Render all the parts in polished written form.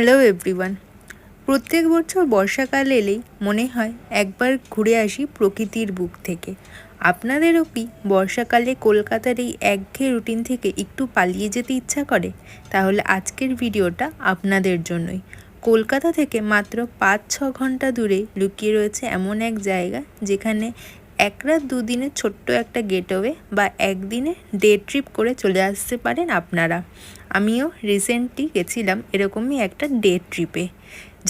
Hello everyone. প্রত্যেক বছর বর্ষাকাল এলেই মনে হয় একবার ঘুরে আসি প্রকৃতির বুক থেকে। আপনাদেরও কি বর্ষাকালে কলকাতার এই একঘেয়ে রুটিন থেকে একটু পালিয়ে যেতে ইচ্ছা করে? তাহলে আজকের ভিডিওটা আপনাদের জন্যই। কলকাতা থেকে মাত্র 5-6 ঘন্টা দূরে লুকিয়ে রয়েছে এমন এক জায়গা যেখানে এক রাত দুদিনের ছোট্ট একটা গেটওয়ে বা একদিনে ডে ট্রিপ করে চলে আসতে পারেন আপনারা। আমিও রিসেন্টলি গেছিলাম এরকমই একটা ডে ট্রিপে।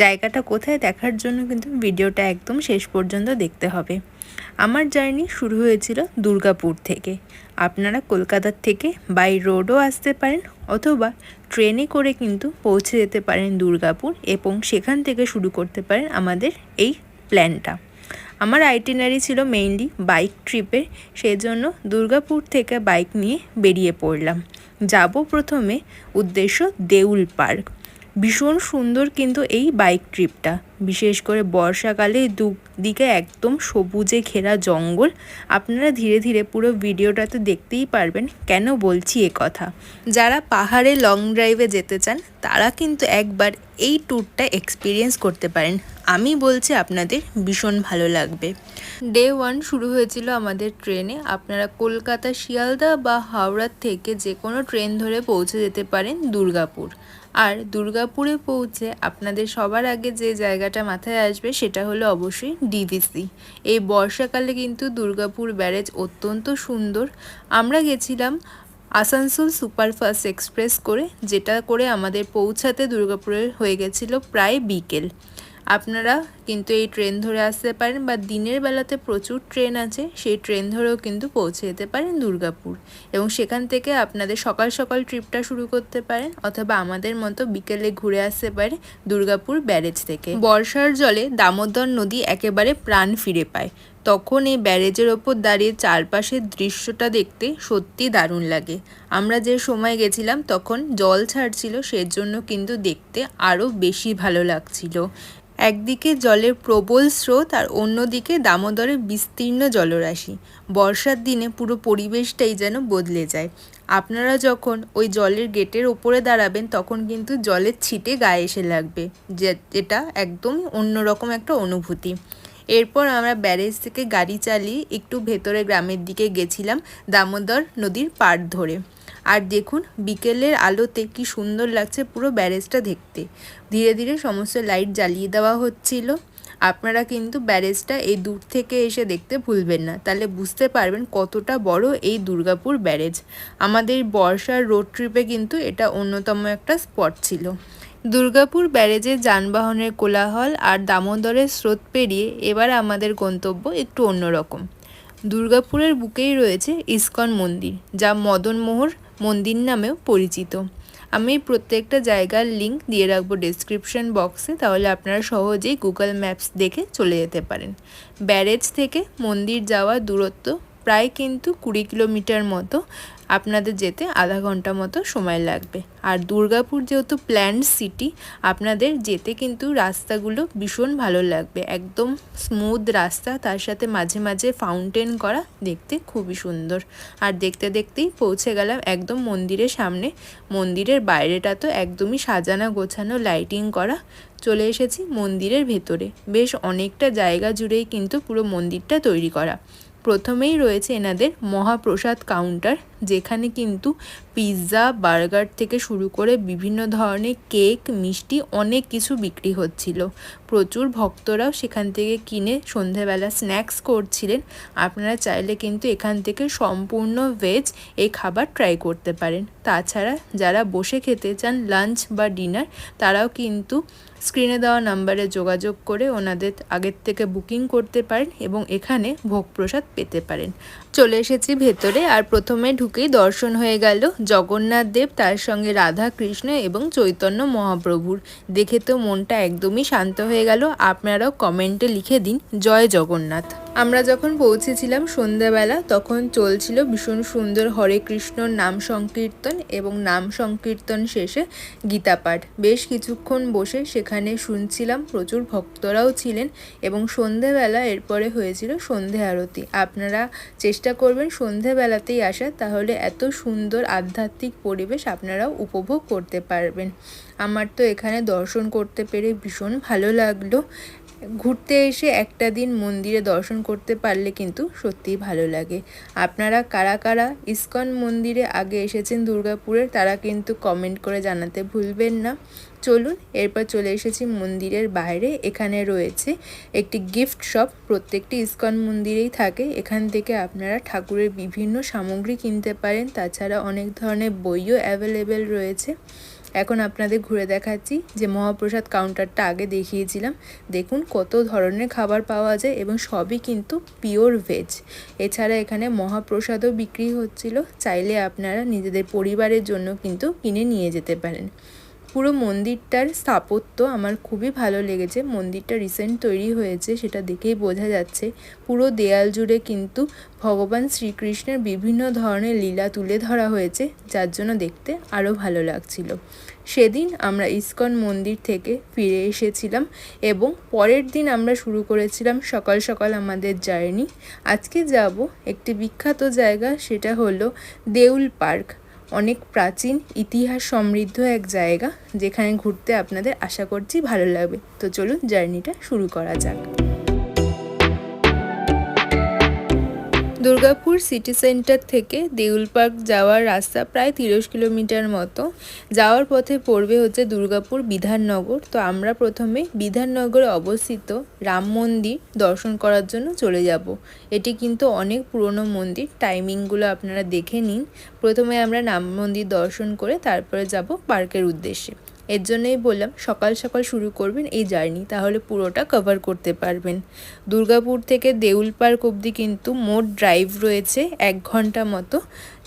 জায়গাটা কোথায় দেখার জন্য কিন্তু ভিডিওটা একদম শেষ পর্যন্ত দেখতে হবে। আমার জার্নি শুরু হয়েছিল দুর্গাপুর থেকে। আপনারা কলকাতার থেকে বাই রোডও আসতে পারেন অথবা ট্রেনে করে কিন্তু পৌঁছে যেতে পারেন দুর্গাপুর এবং সেখান থেকে শুরু করতে পারেন আমাদের এই প্ল্যানটা। আমার আইটিনারি ছিল মেইনলি বাইক ট্রিপের, সেই জন্য দুর্গাপুর থেকে বাইক নিয়ে বেরিয়ে পড়লাম। যাব প্রথমে উদ্দেশ্য দেউল পার্ক। ভীষণ সুন্দর কিন্তু এই বাইক ট্রিপটা, বিশেষ করে বর্ষাকালে দুদিকে একদম সবুজে ঘেরা জঙ্গল। আপনারা ধীরে ধীরে পুরো ভিডিওটাতে দেখতেই পারবেন কেন বলছি এ কথা। যারা পাহাড়ে লং ড্রাইভে যেতে চান তারা কিন্তু একবার এই ট্যুরটা এক্সপিরিয়েন্স করতে পারেন। আমি বলছি আপনাদের ভীষণ ভালো লাগবে। ডে 1 শুরু হয়েছিল আমাদের ট্রেনে। আপনারা কলকাতা শিয়ালদা বা হাওড়ার থেকে যে কোনো ট্রেন ধরে পৌঁছে যেতে পারেন দুর্গাপুর। আর দুর্গাপুরে পৌঁছে আপনাদের সবার আগে যে জায়গাটা মাথায় আসবে সেটা হলো অবশ্যই ডিভিসি। এই বর্ষাকালে কিন্তু দুর্গাপুর ব্যারেজ অত্যন্ত সুন্দর। আমরা গেছিলাম আসানসোল সুপারফাস্ট এক্সপ্রেস করে, যেটা করে আমাদের পৌঁছাতে দুর্গাপুরে হয়ে গেছিল প্রায় বিকেল। আপনারা কিন্তু এই ট্রেন ধরে আসতে পারেন বা দিনের বেলাতে প্রচুর ট্রেন আছে, সেই ট্রেন ধরেও কিন্তু পৌঁছে যেতে পারেন দুর্গাপুর এবং সেখান থেকে আপনাদের সকাল সকাল ট্রিপটা শুরু করতে পারেন অথবা আমাদের মতো বিকেলে ঘুরে আসতে পারে দুর্গাপুর ব্যারেজ থেকে। বর্ষার জলে দামোদর নদী একেবারে প্রাণ ফিরে পায়। তখন এই ব্যারেজের ওপর দাঁড়িয়ে চারপাশের দৃশ্যটা দেখতে সত্যি দারুণ লাগে। আমরা যে সময় গেছিলাম তখন জল ছাড়ছিল, সেজন্য কিন্তু দেখতে আরও বেশি ভালো লাগছিল। একদিকে জলের প্রবল স্রোত আর অন্যদিকে দামোদরের বিস্তীর্ণ জলরাশি। বর্ষার দিনে পুরো পরিবেশটাই যেন বদলে যায়। আপনারা যখন ওই জলের গেটের ওপরে দাঁড়াবেন তখন কিন্তু জলের ছিটে গায়ে এসে লাগবে, যেটা একদমই অন্যরকম একটা অনুভূতি। এরপর আমরা ব্যারেজ থেকে গাড়ি চালিয়ে একটু ভেতরে গ্রামের দিকে গেছিলাম দামোদর নদীর পাড় ধরে। আর দেখুন বিকেলের আলোতে কি সুন্দর লাগছে পুরো ব্যারেজটা দেখতে। ধীরে ধীরে সমস্ত লাইট জ্বালিয়ে দেওয়া হচ্ছিল। আপনারা কিন্তু ব্যারেজটা এই দূর থেকে এসে দেখতে ভুলবেন না, তাহলে বুঝতে পারবেন কতটা বড় এই দুর্গাপুর ব্যারেজ। আমাদের বর্ষার রোড ট্রিপে কিন্তু এটা অন্যতম একটা স্পট ছিল। দুর্গাপুর ব্যারেজে যানবাহনের কোলাহল আর দামোদরের স্রোত পেরিয়ে এবার আমাদের গন্তব্য একটু অন্যরকম। দুর্গাপুরের বুকেই রয়েছে ইসকন মন্দির, যা মদনমোহর মন্দির নামেও পরিচিত। আমি প্রত্যেকটা জায়গার লিঙ্ক দিয়ে রাখবো ডেসক্রিপশন বক্সে, তাহলে আপনারা সহজেই গুগল ম্যাপস দেখে চলে যেতে পারেন। ব্যারেজ থেকে মন্দির যাওয়ার দূরত্ব প্রায় কিন্তু 20 কিলোমিটার মতো। আপনাদের যেতে আধা ঘন্টা মতো সময় লাগবে। আর দুর্গাপুর যেহেতু প্ল্যান্ড সিটি, আপনাদের যেতে কিন্তু রাস্তাগুলো ভীষণ ভালো লাগবে। একদম স্মুথ রাস্তা, তার সাথে মাঝে মাঝে ফাউন্টেন করা, দেখতে খুবই সুন্দর। আর দেখতে দেখতেই পৌঁছে গেলাম একদম মন্দিরের সামনে। মন্দিরের বাইরেটা তো একদমই সাজানো গোছানো, লাইটিং করা। চলে এসেছি মন্দিরের ভেতরে। বেশ অনেকটা জায়গা জুড়েই কিন্তু পুরো মন্দিরটা তৈরি করা। প্রথমেই রয়েছে এনাদের মহাপ্রসাদ কাউন্টার, যেখানে কিন্তু পিৎজা বার্গার থেকে শুরু করে বিভিন্ন ধরনের কেক মিষ্টি অনেক কিছু বিক্রি হচ্ছিল। প্রচুর ভক্তরাও সেখান থেকে কিনে সন্ধেবেলা স্ন্যাক্স করছিলেন। আপনারা চাইলে কিন্তু এখান থেকে সম্পূর্ণ ভেজ এই খাবার ট্রাই করতে পারেন। তাছাড়া যারা বসে খেতে চান লাঞ্চ বা ডিনার, তারাও কিন্তু স্ক্রিনে দেওয়া নাম্বারে যোগাযোগ করে ওনাদের আগের থেকে বুকিং করতে পারেন এবং এখানে ভোগ প্রসাদ পেতে পারেন। চলে এসেছি ভেতরে, আর প্রথমে ঢুকেই দর্শন হয়ে গেল জগন্নাথ দেব, তার সঙ্গে রাধা কৃষ্ণ এবং চৈতন্য মহাপ্রভুর। দেখে তো মনটা একদমই শান্ত হয়ে গেল। আপনারাও কমেন্টে লিখে দিন জয় জগন্নাথ। আমরা যখন পৌঁছেছিলাম সন্ধ্যাবেলা, তখন চলছিল ভীষণ সুন্দর হরে কৃষ্ণর নাম সংকীর্তন এবং নাম সংকীর্তন শেষে গীতাপাঠ। বেশ কিছুক্ষণ বসে সেখানে শুনছিলাম, প্রচুর ভক্তরাও ছিলেন এবং সন্ধ্যাবেলা এরপরে হয়েছিল সন্ধে আরতি। আপনারা চেষ্টা করবেন সন্ধ্যাবেলাতেই আসা, তাহলে এত সুন্দর আধ্যাত্মিক পরিবেশ আপনারাও উপভোগ করতে পারবেন। আমার তো এখানে দর্শন করতে পেরে ভীষণ ভালো লাগলো। ঘুরতে এসে একটা দিন মন্দিরে দর্শন করতে পারলে কিন্তু সত্যিই ভালো লাগে। আপনারা কারা কারা ইসকন মন্দিরে আগে এসেছেন দুর্গাপুরের, তারা কিন্তু কমেন্ট করে জানাতে ভুলবেন না। চলুন এরপর চলে এসেছি মন্দিরের বাইরে। এখানে রয়েছে একটি গিফট শপ, প্রত্যেকটি ইসকন মন্দিরেই থাকে। এখান থেকে আপনারা ঠাকুরের বিভিন্ন সামগ্রী কিনতে পারেন, তাছাড়া অনেক ধরনের বইও অ্যাভেলেবেল রয়েছে। এখন আপনাদের ঘুরে দেখাচ্ছি যে মহাপ্রসাদ কাউন্টারটা আগে দেখিয়েছিলাম। দেখুন কত ধরনের খাবার পাওয়া যায় এবং সবই কিন্তু পিওর ভেজ। এছাড়া এখানে মহাপ্রসাদও বিক্রি হচ্ছিল, চাইলে আপনারা নিজেদের পরিবারের জন্য কিন্তু কিনে নিয়ে যেতে পারেন। পুরো মন্দিরটার স্থাপত্য আমার খুবই ভালো লেগেছে। মন্দিরটা রিসেন্ট তৈরি হয়েছে, সেটা দেখেই বোঝা যাচ্ছে। পুরো দেয়াল জুড়ে কিন্তু ভগবান শ্রীকৃষ্ণের বিভিন্ন ধরনের লীলা তুলে ধরা হয়েছে, যার জন্য দেখতে আরও ভালো লাগছিল। সেদিন আমরা ইসকন মন্দির থেকে ফিরে এসেছিলাম এবং পরের দিন আমরা শুরু করেছিলাম সকাল সকাল আমাদের জার্নি। আজকে যাব একটি বিখ্যাত জায়গা, সেটা হলো দেউল পার্ক। অনেক প্রাচীন ইতিহাস সমৃদ্ধ এক জায়গা, যেখানে ঘুরতে আপনাদের আশা করছি ভালো লাগবে। তো চলুন জার্নিটা শুরু করা যাক। দুর্গাপুর সিটি সেন্টার থেকে দেউল পার্ক যাওয়ার রাস্তা প্রায় 30 কিলোমিটার মতো। যাওয়ার পথে পড়বে হচ্ছে দুর্গাপুর বিধাননগর। তো আমরা প্রথমে বিধাননগরে অবস্থিত রাম মন্দির দর্শন করার জন্য চলে যাব। এটি কিন্তু অনেক পুরনো মন্দির, টাইমিংগুলো আপনারা দেখে নিন। প্রথমে আমরা রাম মন্দির দর্শন করে তারপরে যাব পার্কের উদ্দেশ্যে। এর জন্যই বললাম সকাল সকাল শুরু করবেন এই জার্নি, তাহলে পুরোটা কভার করতে পারবেন। দুর্গাপুর থেকে দেউল পার্ক অবধি কিন্তু মোট ড্রাইভ রয়েছে 1 ঘন্টা মতো।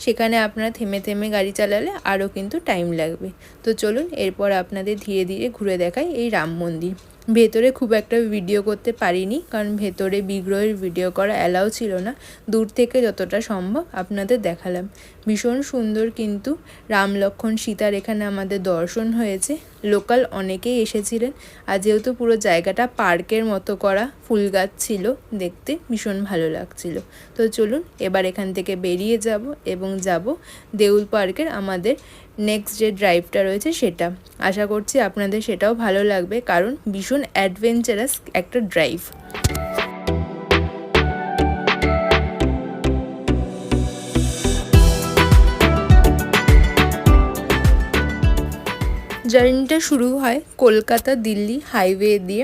সেখানে আপনারা থেমে থেমে গাড়ি চালালে আরও কিন্তু টাইম লাগবে। তো চলুন এরপর আপনাদের ধীরে ধীরে ঘুরে দেখাই এই রাম মন্দির। ভেতরে খুব একটা ভিডিও করতে পারিনি, কারণ ভেতরে বিগ্রহের ভিডিও করা অ্যালাউ ছিল না। দূর থেকে যতটা সম্ভব আপনাদের দেখালাম। ভীষণ সুন্দর কিন্তু রাম লক্ষ্মণ সীতার এখানে আমাদের দর্শন হয়েছে। লোকাল অনেকেই এসেছিলেন, আর যেহেতু পুরো জায়গাটা পার্কের মতো করা, ফুল গাছ ছিল, দেখতে ভীষণ ভালো লাগছিল। তো চলুন এবার এখান থেকে বেরিয়ে যাব এবং যাব দেউল পার্কের আমাদের নেক্সট যে ড্রাইভটা রয়েছে সেটা। আশা করছি আপনাদের সেটাও ভালো লাগবে, কারণ ভীষণ অ্যাডভেঞ্চারাস একটা ড্রাইভ। জার্নিটা শুরু হয় কলকাতা দিল্লি হাইওয়ে দিয়ে।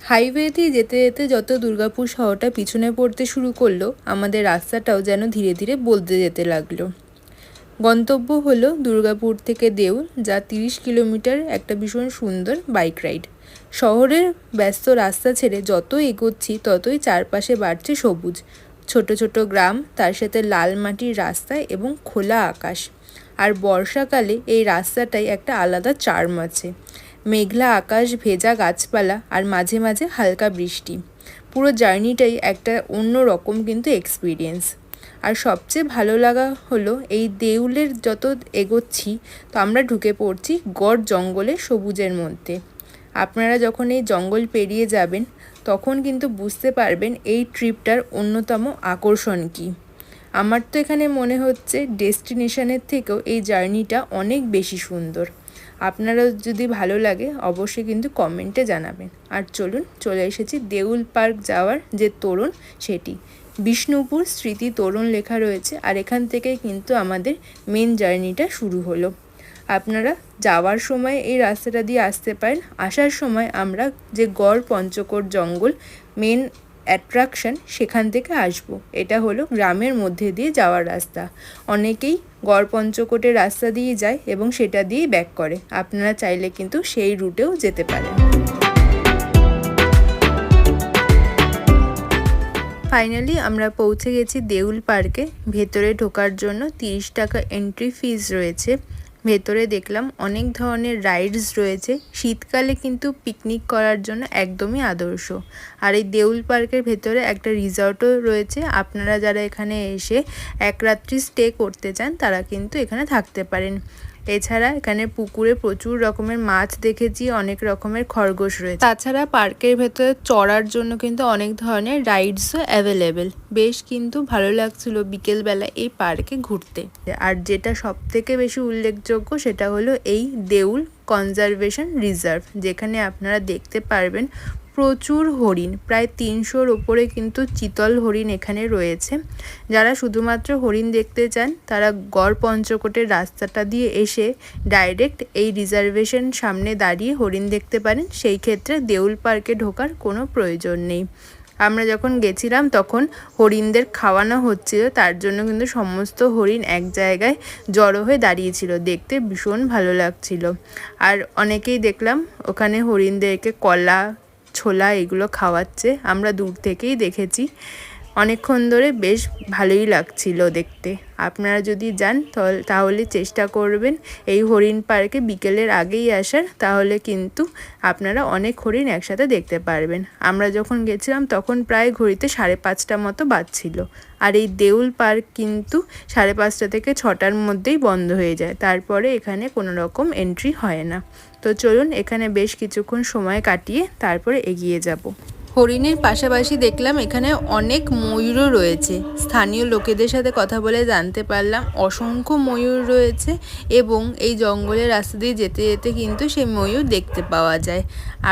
হাইওয়ে দিয়ে যেতে যেতে যত দুর্গাপুর শহরটা পিছনে পড়তে শুরু করলো, আমাদের রাস্তাটাও যেন ধীরে ধীরে বদলে যেতে লাগলো। গন্তব্য হলো দুর্গাপুর থেকে দেউল, যা 30 কিলোমিটার, একটা ভীষণ সুন্দর বাইক রাইড। শহরের ব্যস্ত রাস্তা ছেড়ে যত এগোচ্ছি ততই চারপাশে বাড়ছে সবুজ, ছোট ছোট গ্রাম, তার সাথে লাল মাটির রাস্তা এবং খোলা আকাশ। আর বর্ষাকালে এই রাস্তাটাই একটা আলাদা চার্ম আছে। মেঘলা আকাশ, ভেজা গাছপালা আর মাঝে মাঝে হালকা বৃষ্টি। পুরো জার্নিটাই একটা অন্য রকম কিন্তু এক্সপিরিয়েন্স। আর সবচেয়ে ভালো লাগা হলো এই দেউলের যত এগোচ্ছি তো আমরা ঢুকে পড়ছি গড় জঙ্গলে, সবুজের মধ্যে। আপনারা যখন এই জঙ্গল পেরিয়ে যাবেন তখন কিন্তু বুঝতে পারবেন এই ট্রিপটার অন্যতম আকর্ষণ কী। আমার তো এখানে মনে হচ্ছে ডেস্টিনেশনের থেকেও এই জার্নিটা অনেক বেশি সুন্দর। আপনারা যদি ভালো লাগে অবশ্যই কিন্তু কমেন্টে জানাবেন। আর চলুন চলে এসেছি দেউল পার্ক যাওয়ার যে তোরণ সেটি। বিষ্ণুপুর স্মৃতি তোরণ লেখা রয়েছে, আর এখান থেকেই কিন্তু আমাদের মেন জার্নিটা শুরু হলো। আপনারা যাওয়ার সময় এই রাস্তাটা দিয়ে আসতে পারেন, আসার সময় আমরা যে গড় পঞ্চকোট জঙ্গল মেন অ্যাট্রাকশন সেখান থেকে আসব। এটা হলো গ্রামের মধ্যে দিয়ে যাওয়ার রাস্তা। অনেকেই গড় পঞ্চকোটের রাস্তা দিয়ে যায় এবং সেটা দিয়েই ব্যাক করে। আপনারা চাইলে কিন্তু সেই রুটেও যেতে পারেন। ফাইনালি আমরা পৌঁছে গেছি দেউল পার্কে। ভেতরে ঢোকার জন্য 30 টাকা এন্ট্রি ফিজ রয়েছে। ভেতরে দেখলাম অনেক ধরনের রাইডস রয়েছে, শীতকালে কিন্তু পিকনিক করার জন্য একদমই আদর্শ। আর এই দেউল পার্কের ভেতরে একটা রিসর্টও রয়েছে, আপনারা যারা এখানে এসে এক রাত্রি স্টে করতে চান তারা কিন্তু এখানে থাকতে পারেন। এছাড়া এখানে পুকুরে প্রচুর রকমের মাছ দেখেছি, অনেক রকমের খরগোশ রয়েছে। তাছাড়া পার্কের ভেতরে চড়ার জন্য কিন্তু অনেক ধরনের রাইডসও অ্যাভেলেবেল। বেশ কিন্তু ভালো লাগছিল বিকেলবেলা এই পার্কে ঘুরতে। আর যেটা সব থেকে বেশি উল্লেখযোগ্য সেটা হলো এই দেউল কনজারভেশন রিজার্ভ, যেখানে আপনারা দেখতে পারবেন প্রচুর হরিণ, প্রায় 300-র ওপরে কিন্তু চিতল হরিণ এখানে রয়েছে। যারা শুধুমাত্র হরিণ দেখতে চান তারা গড় পঞ্চকোটের রাস্তাটা দিয়ে এসে ডাইরেক্ট এই রিজার্ভেশন সামনে দাঁড়িয়ে হরিণ দেখতে পারেন। সেই ক্ষেত্রে দেউল পার্কে ঢোকার কোনো প্রয়োজন নেই। আমরা যখন গেছিলাম তখন হরিণদের খাওয়ানো হচ্ছিল, তার জন্য কিন্তু সমস্ত হরিণ এক জায়গায় জড়ো হয়ে দাঁড়িয়েছিল, দেখতে ভীষণ ভালো লাগছিল। আর অনেকেই দেখলাম ওখানে হরিণদেরকে কলা, ছোলা এগুলো খাওয়াচ্ছে, আমরা দূর থেকেই দেখেছি। অনেকক্ষণ ধরে বেশ ভালোই লাগছিল দেখতে। আপনারা যদি যান তাহলে চেষ্টা করবেন এই হরিণ পার্কে বিকেলের আগেই আসার, তাহলে কিন্তু আপনারা অনেক হরিণ একসাথে দেখতে পারবেন। আমরা যখন গেছিলাম তখন প্রায় ঘড়িতে 5:30 মতো বাজছিল। আর এই দেউল পার্ক কিন্তু 5:30 থেকে 6টার মধ্যেই বন্ধ হয়ে যায়, তারপরে এখানে কোনো রকম এন্ট্রি হয় না। তো চলুন এখানে বেশ কিছুক্ষণ সময় কাটিয়ে তারপরে এগিয়ে যাব। হরিণের পাশাপাশি দেখলাম এখানে অনেক ময়ূরও রয়েছে। স্থানীয় লোকেদের সাথে কথা বলে জানতে পারলাম অসংখ্য ময়ূর রয়েছে এবং এই জঙ্গলের রাস্তা দিয়ে যেতে যেতে কিন্তু সেই ময়ূর দেখতে পাওয়া যায়।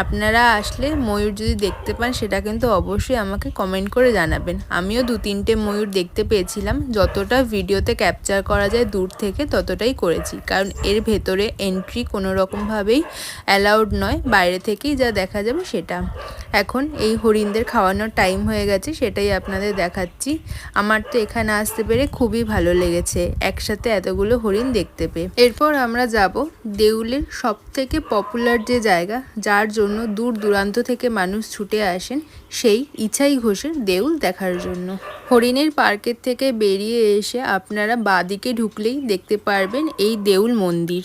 আপনারা আসলে ময়ূর যদি দেখতে পান সেটা কিন্তু অবশ্যই আমাকে কমেন্ট করে জানাবেন। আমিও 2-3টে ময়ূর দেখতে পেয়েছিলাম, যতটা ভিডিওতে ক্যাপচার করা যায় দূর থেকে ততটাই করেছি, কারণ এর ভেতরে এন্ট্রি কোনো রকমভাবেই অ্যালাউড নয়, বাইরে থেকেই যা দেখা যাবে সেটা। এখন এই হরিণদের খাওয়ানোর টাইম হয়ে গেছে, সেটাই আপনাদের দেখাচ্ছি। আমার তো এখানে আসতে পেরে খুবই ভালো লেগেছে, একসাথে এতগুলো হরিণ দেখতে পেয়ে। এরপর আমরা যাব দেউলের সব থেকে পপুলার যে জায়গা, যার জন্য দূর দূরান্ত থেকে মানুষ ছুটে আসেন, সেই ইছাই ঘোষের দেউল দেখার জন্য। হরিণের পার্কের থেকে বেরিয়ে এসে আপনারা বাঁদিকে ঢুকলেই দেখতে পারবেন এই দেউল মন্দির।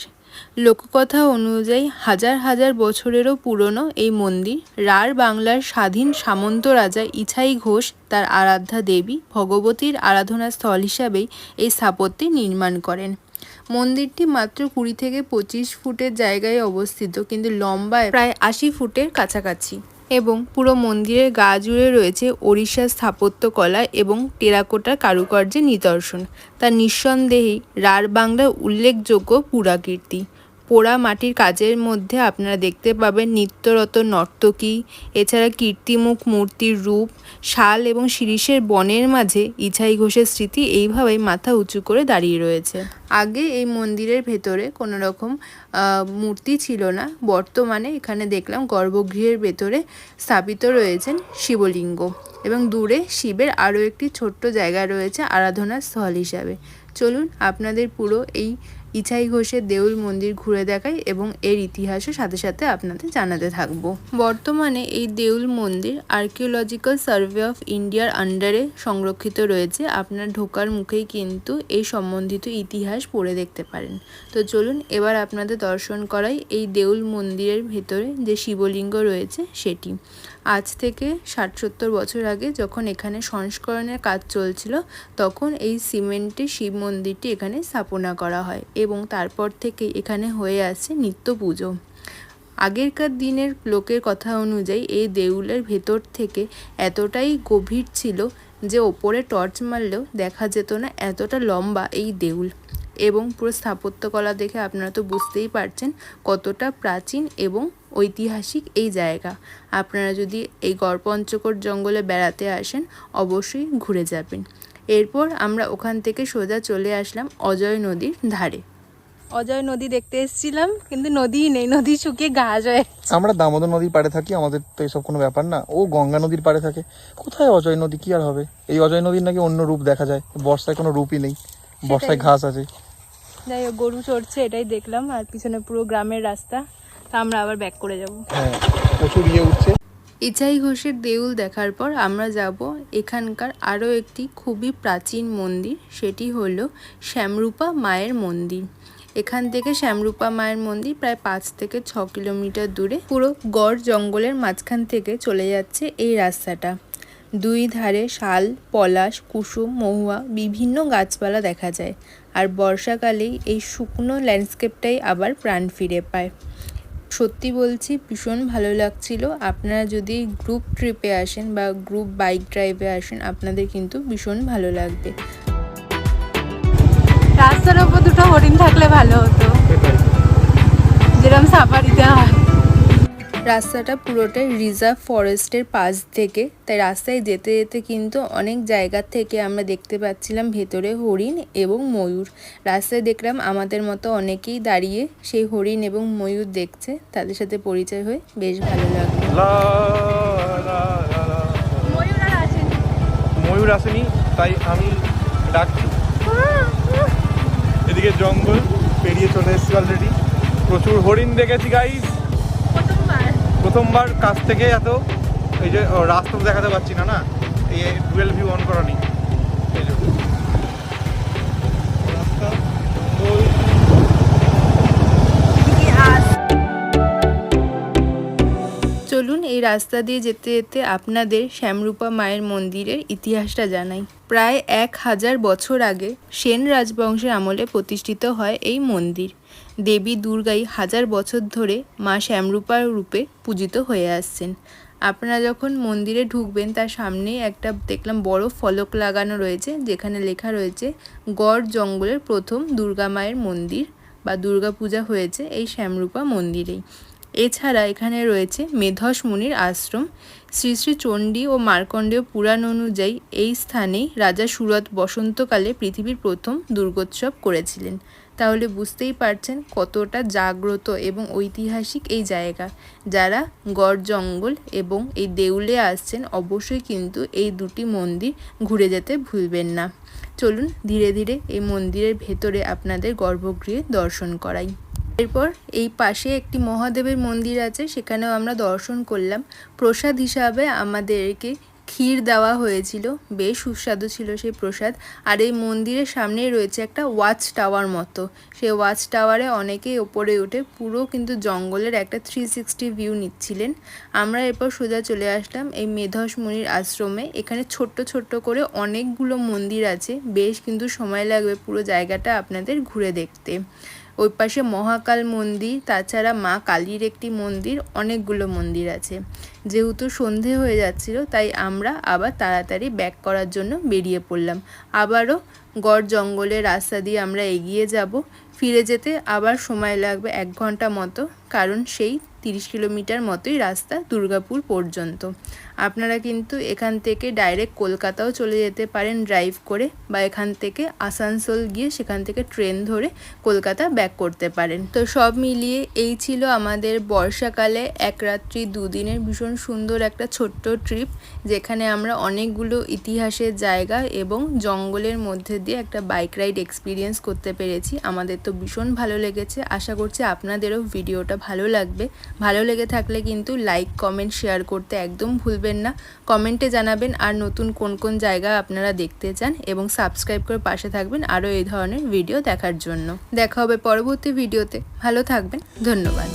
লোককথা অনুযায়ী হাজার হাজার বছরেরও পুরনো এই মন্দির রাঢ় বাংলার স্বাধীন সামন্ত রাজা ইছাই ঘোষ তার আরাধ্যা দেবী ভগবতীর আরাধনাস্থল হিসাবেই এই স্থাপত্যে নির্মাণ করেন। মন্দিরটি মাত্র 20 থেকে 25 ফুটের জায়গায় অবস্থিত, কিন্তু লম্বায় প্রায় 80 ফুটের কাছাকাছি এবং পুরো মন্দিরের গা জুড়ে রয়েছে ওড়িশার স্থাপত্যকলা এবং টেরাকোটার কারুকার্যের নিদর্শন। তা নিঃসন্দেহেই রাঢ় বাংলার উল্লেখযোগ্য পুরাকীর্তি। পোড়া মাটির কাজের মধ্যে আপনারা দেখতে পাবেন নিত্যরত নর্তকী, এছাড়া কীর্তিমুখ মূর্তির রূপ, শাল এবং শিরীষের বনের মাঝে ইছাই ঘোষের স্মৃতি এইভাবেই মাথা উঁচু করে দাঁড়িয়ে রয়েছে। আগে এই মন্দিরের ভেতরে কোনো রকম মূর্তি ছিল না, বর্তমানে এখানে দেখলাম গর্ভগৃহের ভেতরে স্থাপিত রয়েছেন শিবলিঙ্গ এবং দূরে শিবের আরও একটি ছোট্ট জায়গা রয়েছে আরাধনার স্থল হিসাবে। চলুন আপনাদের পুরো এই ইছাই ঘোষের দেউল মন্দির ঘুরে দেখাই এবং এর ইতিহাসের সাথে সাথে আপনাদের জানাতে থাকবো। বর্তমানে এই দেউল মন্দির আর্কিওলজিক্যাল সার্ভে অফ ইন্ডিয়ার আন্ডারে সংরক্ষিত রয়েছে। আপনার ঢোকার মুখেই কিন্তু এই সম্বন্ধিত ইতিহাস পড়ে দেখতে পারেন। তো চলুন এবার আপনাদের দর্শন করাই এই দেউল মন্দিরের ভেতরে যে শিবলিঙ্গ রয়েছে সেটি। আজ থেকে 60-70 বছর আগে যখন এখানে সংস্করণের কাজ চলছিল, তখন এই সিমেন্টের শিব মন্দিরটি এখানে স্থাপনা করা হয় এবং তারপর থেকে এখানে হয়ে আসছে নিত্য পুজো। আগেরকার দিনের লোকের কথা অনুযায়ী এই দেউলের ভেতর থেকে এতটাই গভীর ছিল যে ওপরে টর্চ মারলেও দেখা যেত না, এতটা লম্বা এই দেউল। এবং পুরো স্থাপত্যকলা দেখে আপনারা তো বুঝতেই পারছেন কতটা প্রাচীন এবং ঐতিহাসিক এই জায়গা। আপনারা যদি এই গড়পঞ্চকোট জঙ্গলে বেড়াতে আসেন অবশ্যই ঘুরে যাবেন। এরপর আমরা ওখান থেকে সোজা চলে আসলাম অজয় নদীর ধারে। অজয় নদী দেখতে এসেছিলাম, কিন্তু নদীই নেই, নদী শুকিয়ে ঘাস হয়ে গেছে। আমরা দামোদর নদীর পাড়ে থাকি, আমাদের তো এসব কোনো ব্যাপার না। ও গঙ্গা নদীর পাড়ে থাকে, কোথায় অজয় নদী? কি আর হবে? এই অজয় নদীর নাকি অন্য রূপ দেখা যায়, বর্ষায় কোনো রূপই নেই, বর্ষায় ঘাস আছে। যাই হোক, গরু চড়ছে এটাই দেখলাম, আর পিছনে পুরো গ্রামের রাস্তা। তা আমরা আবার ব্যাক করে যাব। হ্যাঁ, প্রচুর উঠছে। ইছাই ঘোষের দেউল দেখার পর আমরা যাব এখানকার আরও একটি খুবই প্রাচীন মন্দির, সেটি হলো শ্যামরূপা মায়ের মন্দির। এখান থেকে শ্যামরূপা মায়ের মন্দির প্রায় 5 থেকে 6 কিলোমিটার দূরে। পুরো গড় জঙ্গলের মাঝখান থেকে চলে যাচ্ছে এই রাস্তাটা। দুই ধারে শাল, পলাশ, কুসুম, মহুয়া বিভিন্ন গাছপালা দেখা যায়। আর বর্ষাকালেই এই শুকনো ল্যান্ডস্কেপটাই আবার প্রাণ ফিরে পায়। সত্যি বলছি ভীষণ ভালো লাগছিল। আপনারা যদি গ্রুপ ট্রিপে আসেন বা গ্রুপ বাইক ড্রাইভে আসেন আপনাদের কিন্তু ভীষণ ভালো লাগবে। রাস্তার ওপর দুটো হরিণ থাকলে ভালো হতো, যেরকম সাফারিতে হয়। রাস্তাটা পুরোটাই রিজার্ভ ফরেস্টের পাশ থেকে, তাই রাস্তায় যেতে যেতে কিন্তু অনেক জায়গা থেকে আমরা দেখতে পাচ্ছিলাম ভেতরে হরিণ এবং ময়ূর। রাস্তায় দেখলাম আমাদের মতো অনেকেই দাঁড়িয়ে সেই হরিণ এবং ময়ূর দেখছে। তাদের সাথে পরিচয় হয়ে বেশ ভালো লাগলো। ময়ূর আসেনি তাই আমি ডাকছি। এদিকে জঙ্গল পেরিয়ে চলে এসেছি অলরেডি। প্রচুর হরিণ দেখেছি গাইস, প্রথমবার কাছ থেকে। এত এই যে রাস্তা তো দেখাতে পাচ্ছি না, এই 12 ভিউ অন করা নেই। এই যে রাস্তা, চলুন এই রাস্তা দিয়ে যেতে যেতে আপনাদের শ্যামরূপা মায়ের মন্দিরের ইতিহাসটা জানাই। প্রায় 1000 বছর আগে সেন রাজবংশের আমলে প্রতিষ্ঠিত হয় এই মন্দির। দেবী দুর্গাই 1000 বছর ধরে মা শ্যামরূপার রূপে পূজিত হয়ে আসছেন। আপনারা যখন মন্দিরে ঢুকবেন তার সামনেই একটা দেখলাম বড় ফলক লাগানো রয়েছে, যেখানে লেখা রয়েছে গড় জঙ্গলের প্রথম দুর্গা মায়ের মন্দির বা দুর্গা পূজা হয়েছে এই শ্যামরূপা মন্দিরেই। এছাড়া এখানে রয়েছে মেধস মুনির আশ্রম। শ্রী শ্রী চণ্ডী ও মার্কণ্ডেয় পুরাণ অনুযায়ী এই স্থানেই রাজা সুরথ বসন্তকালে পৃথিবীর প্রথম দুর্গোৎসব করেছিলেন। তাহলে বুঝতেই পারছেন কতটা জাগ্রত এবং ঐতিহাসিক এই জায়গা। যারা গড় জঙ্গল এবং এই দেউলে আসছেন অবশ্যই কিন্তু এই দুটি মন্দির ঘুরে যেতে ভুলবেন না। চলুন ধীরে ধীরে এই মন্দিরের ভেতরে আপনাদের গর্ভগৃহে দর্শন করাই। এরপর এই পাশে একটি মহাদেবের মন্দির আছে, সেখানেও আমরা দর্শন করলাম। প্রসাদ হিসাবে আমাদেরকে ক্ষীর দেওয়া হয়েছিল, বেশ সুস্বাদু ছিল সেই প্রসাদ। আর এই মন্দিরের সামনেই রয়েছে একটা ওয়াচ টাওয়ার মতো, সেই ওয়াচ টাওয়ারে অনেকেই ওপরে উঠে পুরো কিন্তু জঙ্গলের একটা 360 ভিউ নিচ্ছিলেন। আমরা এরপর সোজা চলে আসলাম এই মেধস মুনির আশ্রমে। এখানে ছোট্ট ছোট্ট করে অনেকগুলো মন্দির আছে, বেশ কিন্তু সময় লাগবে পুরো জায়গাটা আপনাদের ঘুরে দেখতে। ওই পাশে মহাকাল মন্দির, তাছাড়া মা কালীর একটি মন্দির, অনেকগুলো মন্দির আছে। যেহেতু সন্ধে হয়ে যাচ্ছিল তাই আমরা আবার তাড়াতাড়ি ব্যাক করার জন্য বেরিয়ে পড়লাম। আবারও গড় জঙ্গলের রাস্তা দিয়ে আমরা এগিয়ে যাব। ফিরে যেতে আবার সময় লাগবে 1 ঘন্টা মতো, কারণ সেই 30 কিলোমিটার মতোই রাস্তা দুর্গাপুর পর্যন্ত। আপনারা কিন্তু এখান থেকে ডাইরেক্ট কলকাতাও চলে যেতে পারেন ড্রাইভ করে, বা এখান থেকে আসানসোল গিয়ে সেখান থেকে ট্রেন ধরে কলকাতা ব্যাক করতে পারেন। তো সব মিলিয়ে এই ছিল আমাদের বর্ষাকালে 1 রাত্রি 2 দিনের ভীষণ সুন্দর একটা ছোট্ট ট্রিপ, যেখানে আমরা অনেকগুলো ইতিহাসের জায়গা এবং জঙ্গলের মধ্যে দিয়ে একটা বাইক রাইড এক্সপিরিয়েন্স করতে পেরেছি। আমাদের তো ভীষণ ভালো লেগেছে। আশা করছি আপনাদেরও ভিডিওটা ভালো লাগবে। ভালো লেগে থাকলে কিন্তু লাইক, কমেন্ট, শেয়ার করতে একদম ভুলবেন না। কমেন্টে জানাবেন আর নতুন কোন কোন জায়গা আপনারা দেখতে চান, এবং সাবস্ক্রাইব করে পাশে থাকবেন আরও এই ধরনের ভিডিও দেখার জন্য। দেখা হবে পরবর্তী ভিডিওতে। ভালো থাকবেন, ধন্যবাদ।